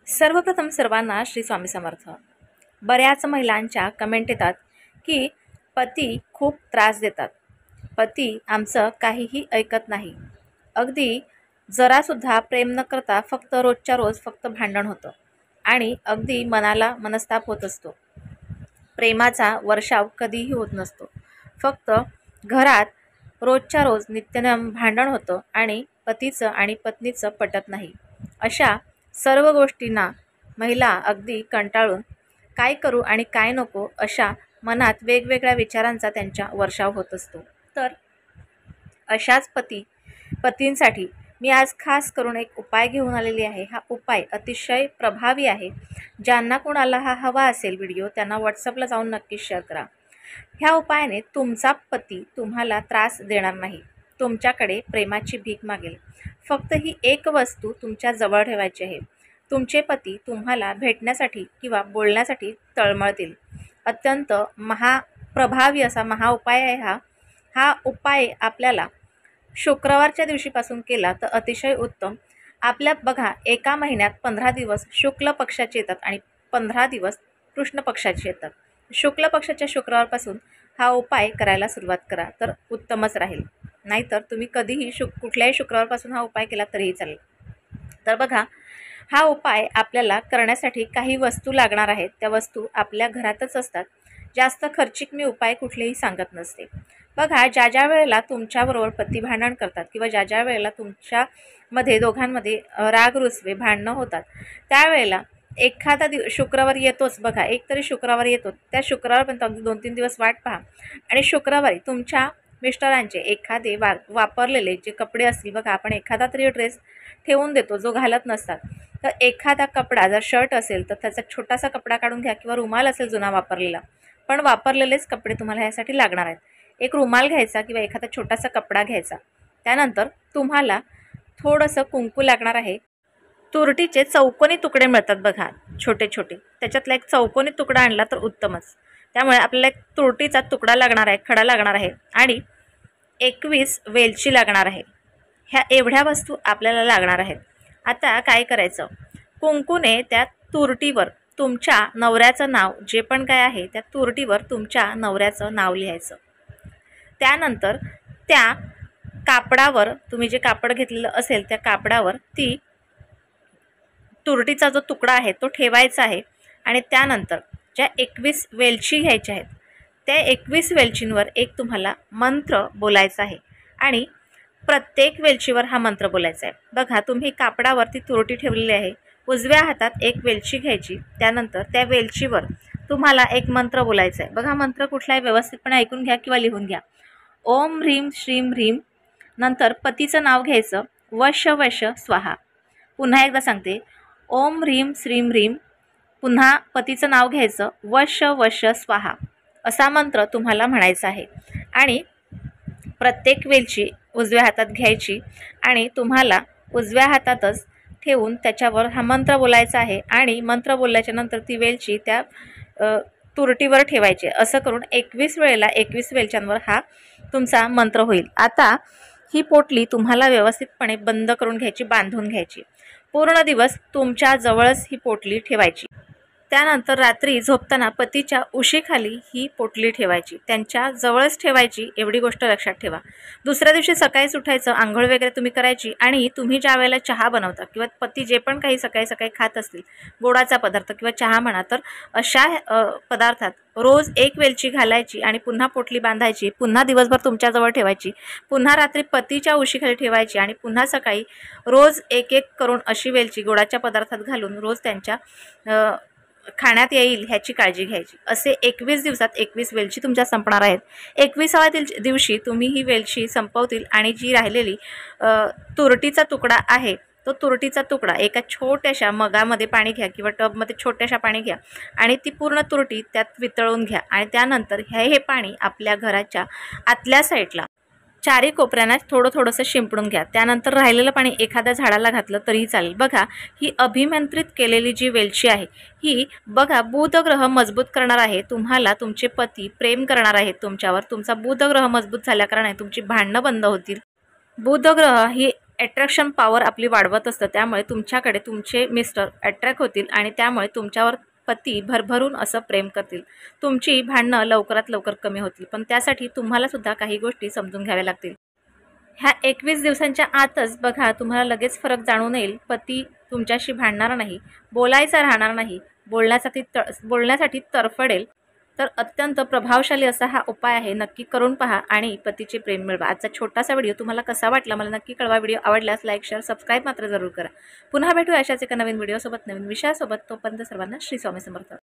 सर्वप्रथम सर्वांना श्री स्वामी समर्थ। बऱ्याच महिलांच्या कमेंट येतात की पती खूप त्रास देतात, पती आमचं काहीही ऐकत नाही, अगदी जरासुद्धा प्रेम न करता फक्त रोजच्या रोज फक्त भांडण होतं आणि अगदी मनाला मनस्ताप होत असतो। प्रेमाचा वर्षाव कधीही होत नसतो, फक्त घरात रोजच्या रोज नित्यनेम भांडण होतं आणि पतीचं आणि पत्नीचं पटत नाही। अशा सर्व गोष्टींना महिला अगदी कंटाळून काय करू आणि काय नको अशा मनात वेगवेगळ्या विचारांचा त्यांच्या वर्षाव होत असतो। तर अशाच पतींसाठी मी आज खास करून एक उपाय घेऊन आलेली आहे। हा उपाय अतिशय प्रभावी आहे। ज्यांना कोणाला हा हवा असेल व्हिडिओ त्यांना व्हॉट्सअपला जाऊन नक्की शेअर करा। ह्या उपायाने तुमचा पती तुम्हाला त्रास देणार नाही, तुमच्याकडे प्रेमाची भीक मागेल। फक्त ही एक वस्तू तुमच्या जवळ ठेवायची आहे। तुमचे पती तुम्हाला भेटण्यासाठी किंवा बोलण्यासाठी तळमळतील। अत्यंत महाप्रभावी असा उपाय आहे हा उपाय आपल्याला शुक्रवारच्या दिवशीपासून केला तर अतिशय उत्तम। आपल्या बघा एका महिन्यात 15 दिवस शुक्ल पक्षाचे येतात आणि 15 दिवस कृष्ण पक्षाचे येतात। शुक्ल पक्षाच्या शुक्रवारपासून हा उपाय करायला सुरुवात करा तर उत्तमच राहील। नाहीतर तुम्ही कधीही कुठल्याही शुक्रवारपासून हा उपाय केला तरीही चालेल। तर बघा हा उपाय आपल्याला करण्यासाठी काही वस्तू लागणार आहेत। त्या वस्तू आपल्या घरातच असतात। जास्त खर्चिक मी उपाय कुठलेही सांगत नसते। बघा ज्या वेळेला तुमच्याबरोबर पती भांडण करतात किंवा ज्या वेळेला तुमच्यामध्ये दोघांमध्ये राग रुसवे भांडणं होतात त्यावेळेला एखादा शुक्रवार येतोच बघा, एक तरी शुक्रवार येतो। त्या शुक्रवारपर्यंत अगदी 2-3 दिवस वाट पहा आणि शुक्रवारी तुमच्या मिस्टरांचे एखादे वापरलेले जे कपडे असतील बघा, आपण एखादा तरी ड्रेस ठेवून देतो जो घालत नसतात, तर एखादा कपडा जर शर्ट असेल तर त्याचा छोटासा कपडा काढून घ्या किंवा रुमाल असेल जुना वापरलेला, पण वापरलेलेच कपडे तुम्हाला ह्यासाठी लागणार आहेत। एक रुमाल घ्यायचा किंवा एखादा छोटासा कपडा घ्यायचा। त्यानंतर तुम्हाला थोडंसं कुंकू लागणार आहे। तुरटीचे चौकोनी तुकडे मिळतात बघा छोटे छोटे, त्याच्यातला एक चौकोनी तुकडा आणला तर उत्तमच। त्यामुळे आपल्याला एक तुरटीचा तुकडा लागणार आहे, खडा लागणार आहे आणि 21 वेलची लागणार आहे। ह्या एवढ्या वस्तू आपल्याला लागणार आहेत। आता काय करायचं, कुंकूने त्या तुरटीवर तुमच्या नवऱ्याचं नाव जे पण काय आहे त्या तुरटीवर तुमच्या नवऱ्याचं नाव लिहायचं। त्यानंतर त्या कापडावर तुम्ही जे कापड घेतलेलं असेल त्या कापडावर ती तुरटीचा जो तुकडा आहे तो ठेवायचा आहे आणि त्यानंतर ज्या 21 वेलची घ्यायच्या आहेत त्या 21 वेलचींवर एक तुम्हाला मंत्र बोलायचा आहे आणि प्रत्येक वेलचीवर हा मंत्र बोलायचा आहे। बघा तुम्ही कापडावरती तुरटी ठेवलेली आहे, उजव्या हातात एक वेलची घ्यायची, त्यानंतर त्या वेलचीवर तुम्हाला एक मंत्र बोलायचा आहे। बघा मंत्र कुठला आहे व्यवस्थितपणे ऐकून घ्या किंवा लिहून घ्या। ओम ह्रीम श्रीम ह्रीम, नंतर पतीचं नाव घ्यायचं वश वश स्वाहा। पुन्हा एकदा सांगते, ओम ह्रीम श्रीम ह्रीम, पुन्हा पतीचं नाव घ्यायचं वश वश स्वाहा असा मंत्र तुम्हाला म्हणायचा आहे। आणि प्रत्येक वेलची उजव्या हातात घ्यायची आणि तुम्हाला उजव्या हातातच ठेवून त्याच्यावर हा मंत्र बोलायचा आहे आणि मंत्र बोलल्याच्या नंतर ती वेलची त्या तुरटीवर ठेवायची। असं करून 21 वेळेला 21 वेलच्यांवर हा तुमचा मंत्र होईल। आता ही पोटली तुम्हाला व्यवस्थितपणे बंद करून घ्यायची, बांधून घ्यायची। पूर्ण दिवस तुमच्या जवळच ही पोटली ठेवायची। त्यानंतर रात्री झोपताना पतीच्या उशीखाली ही पोटली ठेवायची, त्यांच्या जवळच ठेवायची, एवढी गोष्ट लक्षात ठेवा। दुसऱ्या दिवशी सकाळीच उठायचं, आंघोळ वगैरे तुम्ही करायची आणि तुम्ही ज्या वेळेला चहा बनवता किंवा पती जे पण काही सकाळी खात असतील गोडाचा पदार्थ किंवा चहा म्हणा, तर अशा पदार्थात रोज एक वेलची घालायची आणि पुन्हा पोटली बांधायची, पुन्हा दिवसभर तुमच्याजवळ ठेवायची, पुन्हा रात्री पतीच्या उशीखाली ठेवायची आणि पुन्हा सकाळी रोज एक करून अशी वेलची गोडाच्या पदार्थात घालून रोज त्यांच्या खाण्यात येईल ह्याची काळजी घ्यायची। असे 21 दिवसात 21 वेलची तुमच्या संपणार आहेत। 21व्या दिवशी तुम्ही ही वेलची संपवतील आणि जी राहिलेली तुरटीचा तुकडा आहे तो तुरटीचा तुकडा एका छोट्याशा मगामध्ये पाणी घ्या किंवा टबमध्ये छोट्याशा पाणी घ्या आणि ती पूर्ण तुरटी त्यात वितळून घ्या आणि त्यानंतर हे पाणी आपल्या घराच्या आतल्या साईडला चारी कोपऱ्यांना थोडंसं शिंपडून घ्या। त्यानंतर राहिलेलं पाणी एखाद्या झाडाला घातलं तरीही चालेल। बघा ही अभिमंत्रित केलेली जी वेलची आहे ही बघा बुधग्रह मजबूत करणार आहे। तुम्हाला तुमचे पती प्रेम करणार आहेत तुमच्यावर, तुमचा बुधग्रह मजबूत झाल्या कारणाने तुमची भांडणं बंद होतील। बुधग्रह ही अट्रॅक्शन पॉवर आपली वाढवत असतं. त्यामुळे तुमच्याकडे तुमचे मिस्टर अट्रॅक्ट होतील आणि त्यामुळे तुमच्यावर पती भरभरून असं प्रेम करतील. तुमची भांडणं लवकरात लवकर कमी होतील, पण त्यासाठी तुम्हाला सुद्धा काही गोष्टी समजून घ्याव्या लागतील. ह्या 21 दिवसांच्या आतच बघा तुम्हाला लगेच फरक जाणून येईल. पती तुमच्याशी भांडणार नाही, बोलायचा राहणार नाही, बोलण्यासाठी तरफडेल. तर अत्यंत प्रभावशाली असा हा उपाय आहे. नक्की करून पहा आणि पतीचे प्रेम मिळवा. आजचा छोटासा व्हिडिओ तुम्हाला कसा वाटला मला नक्की कळवा. व्हिडिओ आवडल्यास लाईक, शेअर, सबस्क्राईब मात्र जरूर करा. पुन्हा भेटू अशाच एका नवीन व्हिडिओसोबत, नवीन विषयासोबत. तोपर्यंत सर्वांना श्री स्वामी समर्थ.